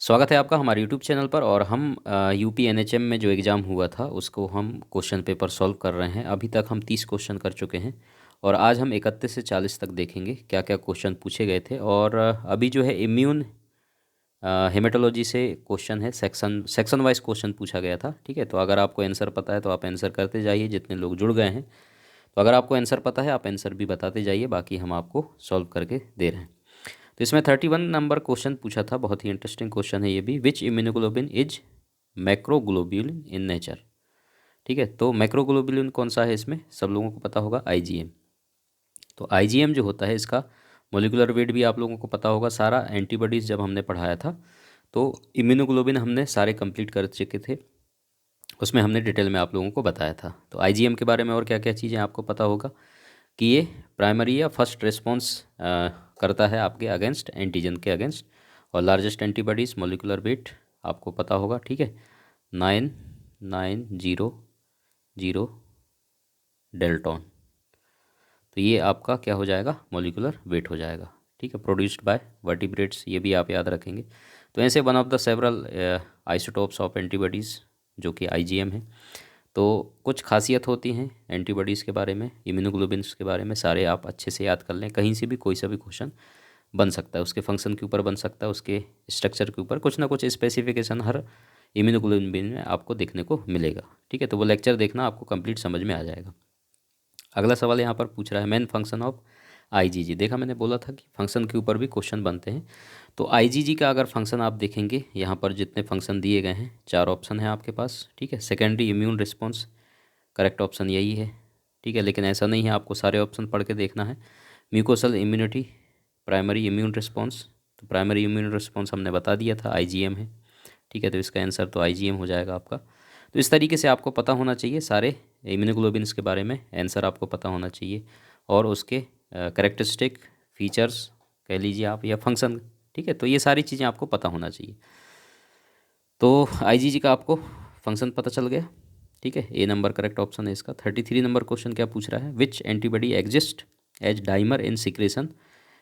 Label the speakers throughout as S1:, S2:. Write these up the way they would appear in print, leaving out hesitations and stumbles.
S1: स्वागत है आपका हमारे यूट्यूब चैनल पर। और हम यूपी एनएचएम में जो एग्ज़ाम हुआ था उसको हम क्वेश्चन पेपर सॉल्व कर रहे हैं। अभी तक हम 30 क्वेश्चन कर चुके हैं और आज हम 31 से 40 तक देखेंगे क्या क्या क्वेश्चन पूछे गए थे। और अभी जो है इम्यून हेमेटोलॉजी से क्वेश्चन है, सेक्शन सेक्शन वाइज क्वेश्चन पूछा गया था। ठीक है, तो अगर आपको आंसर पता है तो आप आंसर करते जाइए, जितने लोग जुड़ गए हैं। तो अगर आपको आंसर पता है आप आंसर भी बताते जाइए, बाकी हम आपको सॉल्व करके दे रहे हैं। तो इसमें 31 नंबर क्वेश्चन पूछा था, बहुत ही इंटरेस्टिंग क्वेश्चन है ये भी। विच इम्यूनोग्लोबिन इज मैक्रोग्लोब्यूलिन इन नेचर। ठीक है, तो मैक्रोग्लोब्यूलिन कौन सा है इसमें सब लोगों को पता होगा, आईजीएम। तो आईजीएम जो होता है इसका मोलिकुलर वेट भी आप लोगों को पता होगा सारा। एंटीबॉडीज़ जब हमने पढ़ाया था तो इम्यूनोग्लोबिन हमने सारे कंप्लीट कर चुके थे, उसमें हमने डिटेल में आप लोगों को बताया था। तो आईजीएम के बारे में और क्या क्या चीज़ें आपको पता होगा कि ये प्राइमरी या फर्स्ट रिस्पॉन्स करता है आपके अगेंस्ट, एंटीजन के अगेंस्ट। और लार्जेस्ट एंटीबॉडीज़ मोलिकुलर वेट आपको पता होगा। ठीक है, 9,9,0,0 डेल्टॉन। तो ये आपका क्या हो जाएगा, मोलिकुलर वेट हो जाएगा। ठीक है, प्रोड्यूस्ड बाय वर्टिब्रेट्स, ये भी आप याद रखेंगे। तो ऐसे one of the several isotopes of antibodies जो कि आईजीएम है। तो कुछ खासियत होती हैं एंटीबॉडीज़ के बारे में, इम्यूनोग्लोबिन्स के बारे में, सारे आप अच्छे से याद कर लें। कहीं से भी कोई सा भी क्वेश्चन बन सकता है, उसके फंक्शन के ऊपर बन सकता है, उसके स्ट्रक्चर के ऊपर कुछ ना कुछ स्पेसिफिकेशन हर इम्यूनोग्लोबिन में आपको देखने को मिलेगा। ठीक है, तो वो लेक्चर देखना, आपको कंप्लीट समझ में आ जाएगा। अगला सवाल यहाँ पर पूछ रहा है मेन फंक्शन ऑफ आईजीजी। देखा, मैंने बोला था कि फंक्शन के ऊपर भी क्वेश्चन बनते हैं। तो आईजीजी का अगर फंक्शन आप देखेंगे, यहाँ पर जितने फंक्शन दिए गए हैं, 4 ऑप्शन है आपके पास। ठीक है, secondary immune response, correct option यही है। ठीक है, लेकिन ऐसा नहीं है, आपको सारे ऑप्शन पढ़ के देखना है। Mucosal immunity, primary immune response, तो प्राइमरी इम्यून रिस्पॉन्स हमने बता दिया था, आईजीएम है। ठीक है, तो इसका आंसर तो आईजीएम हो जाएगा आपका। तो इस तरीके से आपको पता होना चाहिए सारे इम्यूनोग्लोबिन्स के बारे में, आंसर आपको पता होना चाहिए और उसके करेक्टरिस्टिक फीचर्स कह लीजिए आप, या फंक्शन। ठीक है, तो ये सारी चीज़ें आपको पता होना चाहिए। तो आईजीजी का आपको फंक्शन पता चल गया। ठीक है, ए नंबर करेक्ट ऑप्शन है इसका। 33 नंबर क्वेश्चन क्या पूछ रहा है, which antibody exist as dimer in secretion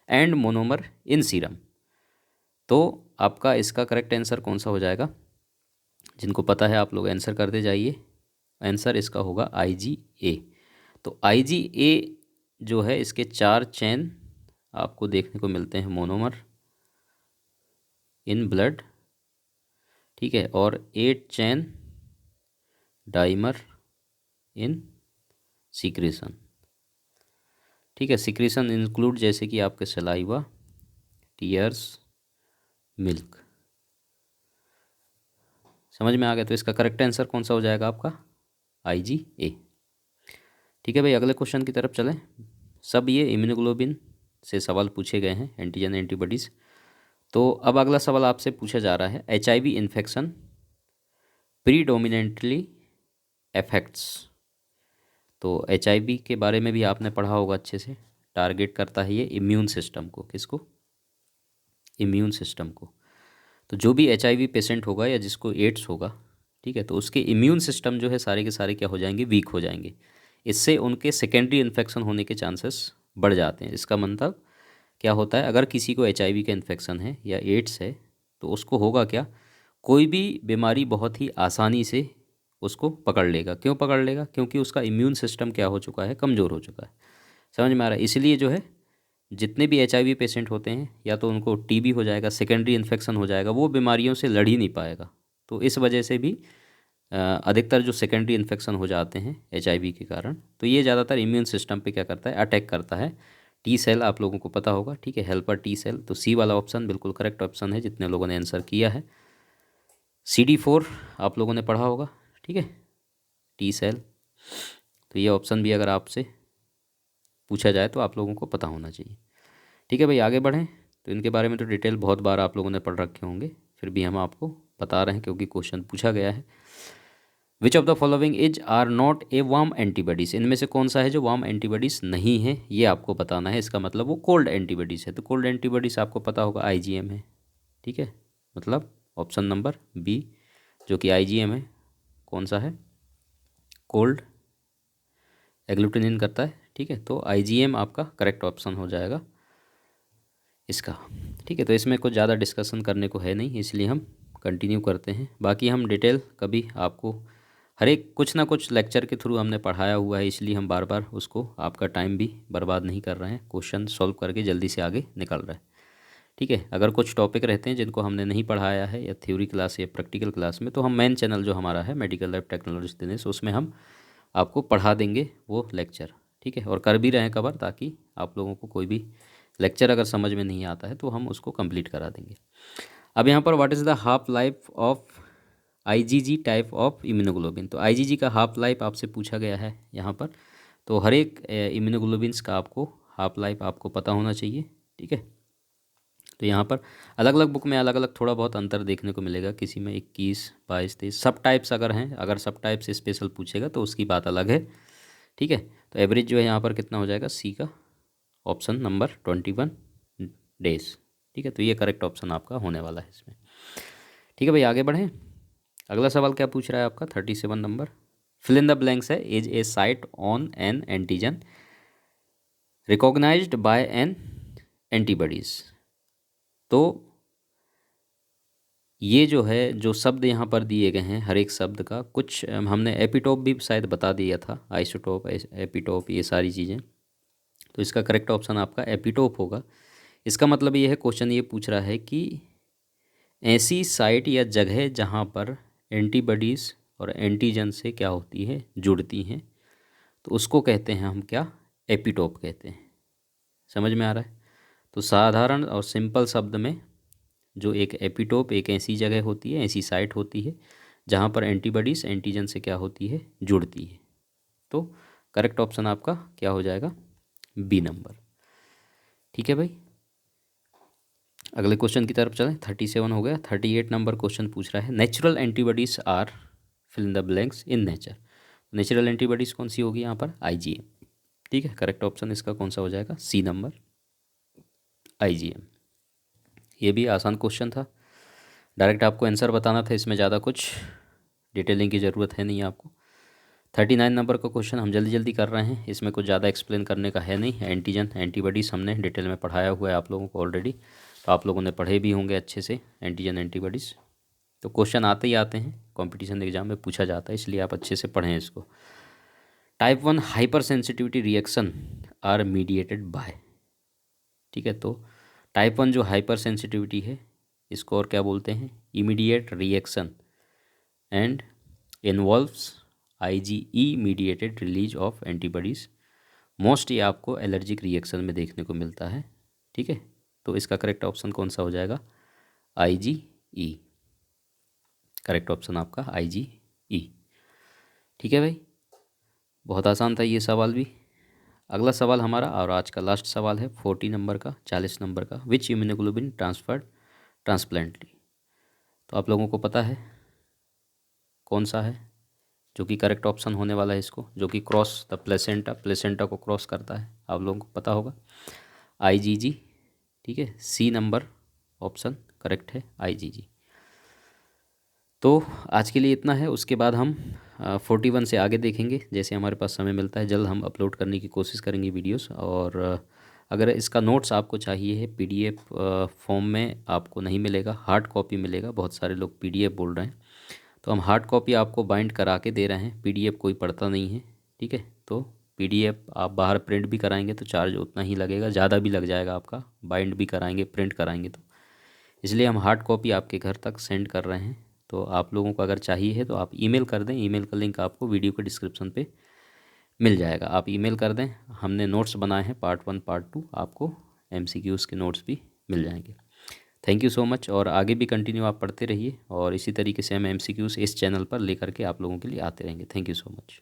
S1: and monomer in serum. तो आपका इसका करेक्ट आंसर कौन सा हो जाएगा, जिनको पता है आप लोग आंसर करते जाइए। आंसर इसका होगा IgA। तो IgA जो है, इसके 4 चेन आपको देखने को मिलते हैं मोनोमर इन ब्लड। ठीक है, और 8 चेन डाइमर इन सीक्रेशन। ठीक है, सीक्रेशन इंक्लूड जैसे कि आपके सलाइवा, टीयर्स, मिल्क। समझ में आ गया। तो इसका करेक्ट आंसर कौन सा हो जाएगा आपका, IgA। ठीक है भाई, अगले क्वेश्चन की तरफ चलें। सब ये इम्यूनोग्लोबिन से सवाल पूछे गए हैं, एंटीजन एंटीबॉडीज़। तो अब अगला सवाल आपसे पूछा जा रहा है, HIV इन्फेक्शन प्रीडोमिनेंटली एफेक्ट्स। तो HIV के बारे में भी आपने पढ़ा होगा अच्छे से। टारगेट करता है ये इम्यून सिस्टम को, किसको, इम्यून सिस्टम को। तो जो भी HIV पेशेंट होगा या जिसको एड्स होगा, ठीक है, तो उसके इम्यून सिस्टम जो है सारे के सारे क्या हो जाएंगे, वीक हो जाएंगे। इससे उनके सेकेंडरी इन्फेक्शन होने के चांसेस बढ़ जाते हैं। इसका मतलब क्या होता है, अगर किसी को HIV का इन्फेक्शन है या एड्स है तो उसको होगा क्या, कोई भी बीमारी बहुत ही आसानी से उसको पकड़ लेगा। क्यों पकड़ लेगा, क्योंकि उसका इम्यून सिस्टम क्या हो चुका है, कमज़ोर हो चुका है। समझ में आ रहा है। इसलिए जो है जितने भी HIV पेशेंट होते हैं, या तो उनको TB हो जाएगा, सेकेंडरी इन्फेक्शन हो जाएगा, वो बीमारियों से लड़ ही नहीं पाएगा। तो इस वजह से भी अधिकतर जो सेकेंडरी इन्फेक्शन हो जाते हैं HIV के कारण, तो ये ज़्यादातर इम्यून सिस्टम पे क्या करता है, अटैक करता है। टी सेल आप लोगों को पता होगा, ठीक है, हेल्पर टी सेल। तो सी वाला ऑप्शन बिल्कुल करेक्ट ऑप्शन है, जितने लोगों ने आंसर किया है। CD4 आप लोगों ने पढ़ा होगा, ठीक है, टी सेल। तो ये ऑप्शन भी अगर आपसे पूछा जाए तो आप लोगों को पता होना चाहिए। ठीक है भाई, आगे बढ़ें। तो इनके बारे में तो डिटेल बहुत बार आप लोगों ने पढ़ रखे होंगे, फिर भी हम आपको बता रहे हैं क्योंकि क्वेश्चन पूछा गया है। Which of the following is are not a warm antibodies. इनमें से कौन सा है जो वार्म एंटीबॉडीज़ नहीं है, ये आपको बताना है। इसका मतलब वो कोल्ड एंटीबॉडीज़ है। तो कोल्ड एंटीबॉडीज़ आपको पता होगा IgM है। ठीक है, मतलब ऑप्शन नंबर B जो कि IgM है, कौन सा है, कोल्ड एग्लूटिनिन करता है। ठीक है, तो IgM आपका करेक्ट ऑप्शन हो जाएगा। इसका। ठीक है, तो इसमें कुछ ज़्यादा डिस्कशन करने को है नहीं, इसलिए हम कंटिन्यू करते हैं। बाकी हम डिटेल कभी आपको हर एक कुछ ना कुछ लेक्चर के थ्रू हमने पढ़ाया हुआ है, इसलिए हम बार बार उसको आपका टाइम भी बर्बाद नहीं कर रहे हैं, क्वेश्चन सॉल्व करके जल्दी से आगे निकल रहे हैं। ठीक है, अगर कुछ टॉपिक रहते हैं जिनको हमने नहीं पढ़ाया है या थ्योरी क्लास या प्रैक्टिकल क्लास में, तो हम मेन चैनल जो हमारा है मेडिकल लैब टेक्नोलॉजी दिनेश, उसमें हम आपको पढ़ा देंगे वो लेक्चर। ठीक है, और कर भी रहे हैं कवर, ताकि आप लोगों को कोई भी लेक्चर अगर समझ में नहीं आता है तो हम उसको कंप्लीट करा देंगे। अब यहाँ पर what is the half life of IgG type of immunoglobulin, तो आईजीजी का हाफ लाइफ आपसे पूछा गया है यहाँ पर। तो हर एक इम्यूनोग्लोबिन्स का आपको हाफ लाइफ आपको पता होना चाहिए। ठीक है, तो यहाँ पर अलग अलग बुक में अलग अलग थोड़ा बहुत अंतर देखने को मिलेगा, किसी में 21, 22, 23 सब टाइप्स अगर हैं, अगर सब टाइप्स स्पेशल पूछेगा तो उसकी बात अलग है। ठीक है, तो एवरेज जो है यहाँ पर कितना हो जाएगा, सी का ऑप्शन नंबर 21 डेज। ठीक है, तो ये करेक्ट ऑप्शन आपका होने वाला है इसमें। ठीक है भाई, आगे बढ़ें। अगला सवाल क्या पूछ रहा है आपका 37 number, fill in the blanks है। Is a site on an antigen recognized by an antibodies. तो ये जो है, जो शब्द यहाँ पर दिए गए हैं, हर एक शब्द का कुछ हमने एपिटोप भी शायद बता दिया था, आइसोटोप, एपिटोप, ये सारी चीज़ें। तो इसका करेक्ट ऑप्शन आपका एपिटोप होगा। इसका मतलब ये है, क्वेश्चन ये पूछ रहा है कि ऐसी साइट या जगह जहाँ पर एंटीबॉडीज़ और एंटीजन से क्या होती है, जुड़ती हैं, तो उसको कहते हैं हम क्या, एपिटोप कहते हैं। समझ में आ रहा है? तो साधारण और सिंपल शब्द में जो एक एपिटोप एक ऐसी जगह होती है, ऐसी साइट होती है जहाँ पर एंटीबॉडीज़ एंटीजन से क्या होती है, जुड़ती है। तो करेक्ट ऑप्शन आपका क्या हो जाएगा, बी नंबर। ठीक है भाई, अगले क्वेश्चन की तरफ चलें। 37 हो गया। 38 नंबर क्वेश्चन पूछ रहा है, natural antibodies are fill in the blanks in nature. Natural antibodies कौन सी होगी यहाँ पर, आईजीएम। ठीक है, करेक्ट ऑप्शन इसका कौन सा हो जाएगा, सी नंबर, आईजीएम। ये भी आसान क्वेश्चन था, डायरेक्ट आपको आंसर बताना था, इसमें ज़्यादा कुछ डिटेलिंग की ज़रूरत है नहीं आपको। 39 नंबर का क्वेश्चन हम जल्दी जल्दी कर रहे हैं, इसमें कुछ ज़्यादा एक्सप्लेन करने का है नहीं। एंटीजन एंटीबॉडीज़ हमने डिटेल में पढ़ाया हुआ है आप लोगों को ऑलरेडी, तो आप लोगों ने पढ़े भी होंगे अच्छे से एंटीजन एंटीबॉडीज़। तो क्वेश्चन आते ही आते हैं, कंपटीशन एग्जाम में पूछा जाता है, इसलिए आप अच्छे से पढ़ें इसको। Type 1 hyper sensitivity reaction are mediated by. ठीक है, तो टाइप 1 जो हाइपर सेंसिटिविटी है, इसको और क्या बोलते हैं, immediate reaction, and involves IgE mediated release of antibodies. Most ये आपको एलर्जिक रिएक्शन में देखने को मिलता है। ठीक है, तो इसका करेक्ट ऑप्शन कौन सा हो जाएगा, आईजीई। करेक्ट ऑप्शन आपका आईजीई। ठीक है भाई, बहुत आसान था ये सवाल भी। अगला सवाल हमारा और आज का लास्ट सवाल है 40 नंबर का, 40 नंबर का, विच इम्यूनोग्लोबिन ट्रांसफर्ड ट्रांसप्लांटली। तो आप लोगों को पता है कौन सा है जो कि करेक्ट ऑप्शन होने वाला है इसको, जो कि क्रॉस द प्लेसेंटा, प्लेसेंटा को क्रॉस करता है, आप लोगों को पता होगा, आईजीजी। ठीक है, सी नंबर ऑप्शन करेक्ट है, आईजीजी। तो आज के लिए इतना है, उसके बाद हम 41 से आगे देखेंगे, जैसे हमारे पास समय मिलता है जल्द हम अपलोड करने की कोशिश करेंगे वीडियोस। और अगर इसका नोट्स आपको चाहिए है पीडीएफ फॉर्म में, आपको नहीं मिलेगा, हार्ड कॉपी मिलेगा। बहुत सारे लोग पीडीएफ बोल रहे हैं, तो हम हार्ड कॉपी आपको बाइंड करा के दे रहे हैं, पीडीएफ कोई पढ़ता नहीं है। ठीक है, तो पीडीएफ आप बाहर प्रिंट भी कराएंगे तो चार्ज उतना ही लगेगा, ज़्यादा भी लग जाएगा आपका, बाइंड भी कराएंगे, प्रिंट कराएंगे तो, इसलिए हम हार्ड कॉपी आपके घर तक सेंड कर रहे हैं। तो आप लोगों को अगर चाहिए है तो आप ईमेल कर दें, ईमेल का लिंक आपको वीडियो के डिस्क्रिप्शन पे मिल जाएगा, आप ईमेल कर दें। हमने नोट्स बनाए हैं पार्ट 1 पार्ट 2, आपको एमसीक्यूज़ के नोट्स भी मिल जाएंगे। थैंक यू सो मच, और आगे भी कंटिन्यू आप पढ़ते रहिए, और इसी तरीके से हम एमसीक्यूज़ इस चैनल पर लेकर के आप लोगों के लिए आते रहेंगे। Thank you so much.